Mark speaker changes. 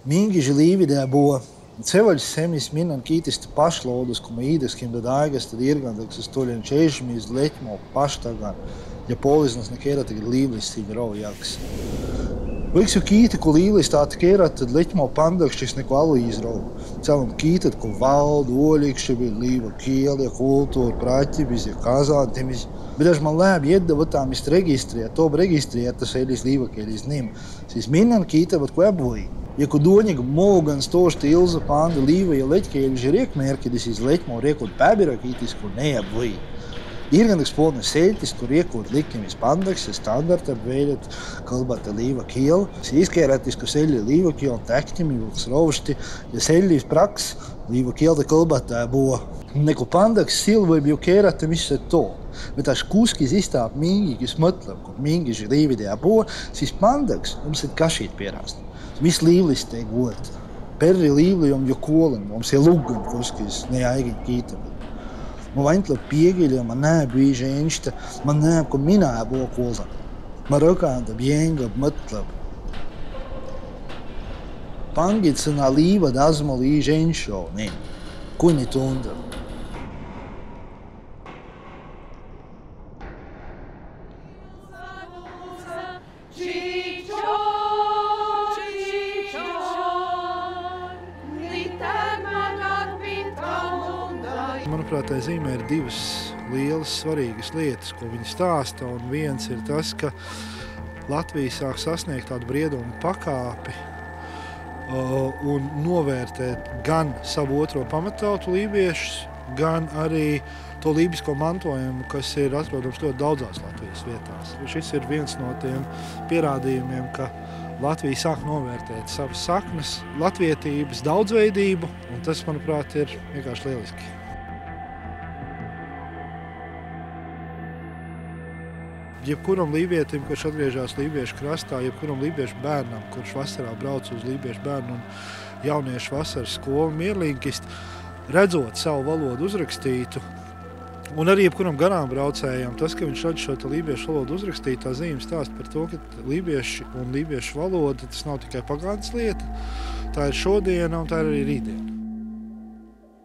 Speaker 1: Mingi livide buvo Cevaļas semis minan kiitistä pašloudus, kun me iideskim tad aegast tad irgandaks, es tulin čežmis letmo paštagan ja poliznas ne keerataga liivlist siin roojaks. Võiks ju kiita, kun liivlist taat keeratad letmo pandakštis nagu aluizrou. Seal on kiitad, kun valdu, olikšebi, liiva kieli ja kulttuur, pratibis ja kazantimis. Mitäs man läheb jedda võtamist registri ja toob registri, että sellis liivakeelis nim, siis minnan kiitavat kui äbvõi. Ja kun duoniga Mulgans tosta Ilza panda liiva ja leķkeļži riekmērkidis iz leķmo riekot päbirakītis, kur neapvõi. Irgandaks polne seltis, kur riekot likimis pandaks ja standarta veidot kalbata liiva kielu, siis keeratis, kun selli liiva kielu on täktimi vilks rovšti ja sellis praks liiva kielta kalbata buvo. Neku pandaks sil võib ju keerata, mis see too. Mitäs kuskis istab mingi, kes mõtleb, kun mingi liivide jääb, siis pandaks ilmselt kašid pierast. Mis liivlist ei vuota. Perri liivli on jo kuolen, on se luggan kuskis, ne äigin kiitamad. Ma vantleb piegil ja ma näeb viisi enistä, ma näeb, kun minä jääb kuolta. Ma rõkandab, jengab, mõtleb. Pangid sõna liivad asmal viisi enšo, nii, kuni tundab. Manuprāt, tai zīmē ir divas lielas svarīgas lietas, ko viņi stāsta, un viens ir tas, ka Latvija sāk sasniegt tādu briedumu pakāpi un novērtēt gan savu otro pamattautu lībiešus, gan arī to lībisko mantojumu, kas ir atrodams ļoti daudzās Latvijas vietās. Šis ir viens no tiem pierādījumiem, ka Latvija sāk novērtēt savas saknes, latvietības daudzveidību, un tas, manuprāt, ir vienkārši lieliski. Jebkuram lībietim, kurš atgriežās lībiešu krastā, jebkuram lībiešu bērnam, kurš vasarā brauc uz lībiešu bērnu un jauniešu vasaras skolu Mierlinkist, redzot savu valodu uzrakstītu, un arī jebkuram garām braucējam, tas, ka viņš redz šo lībiešu valodu uzrakstītā zīme stāst par to, ka lībieši un lībiešu valoda, tas nav tikai pagātnes lieta, tā ir šodiena un tā ir arī rītdiena.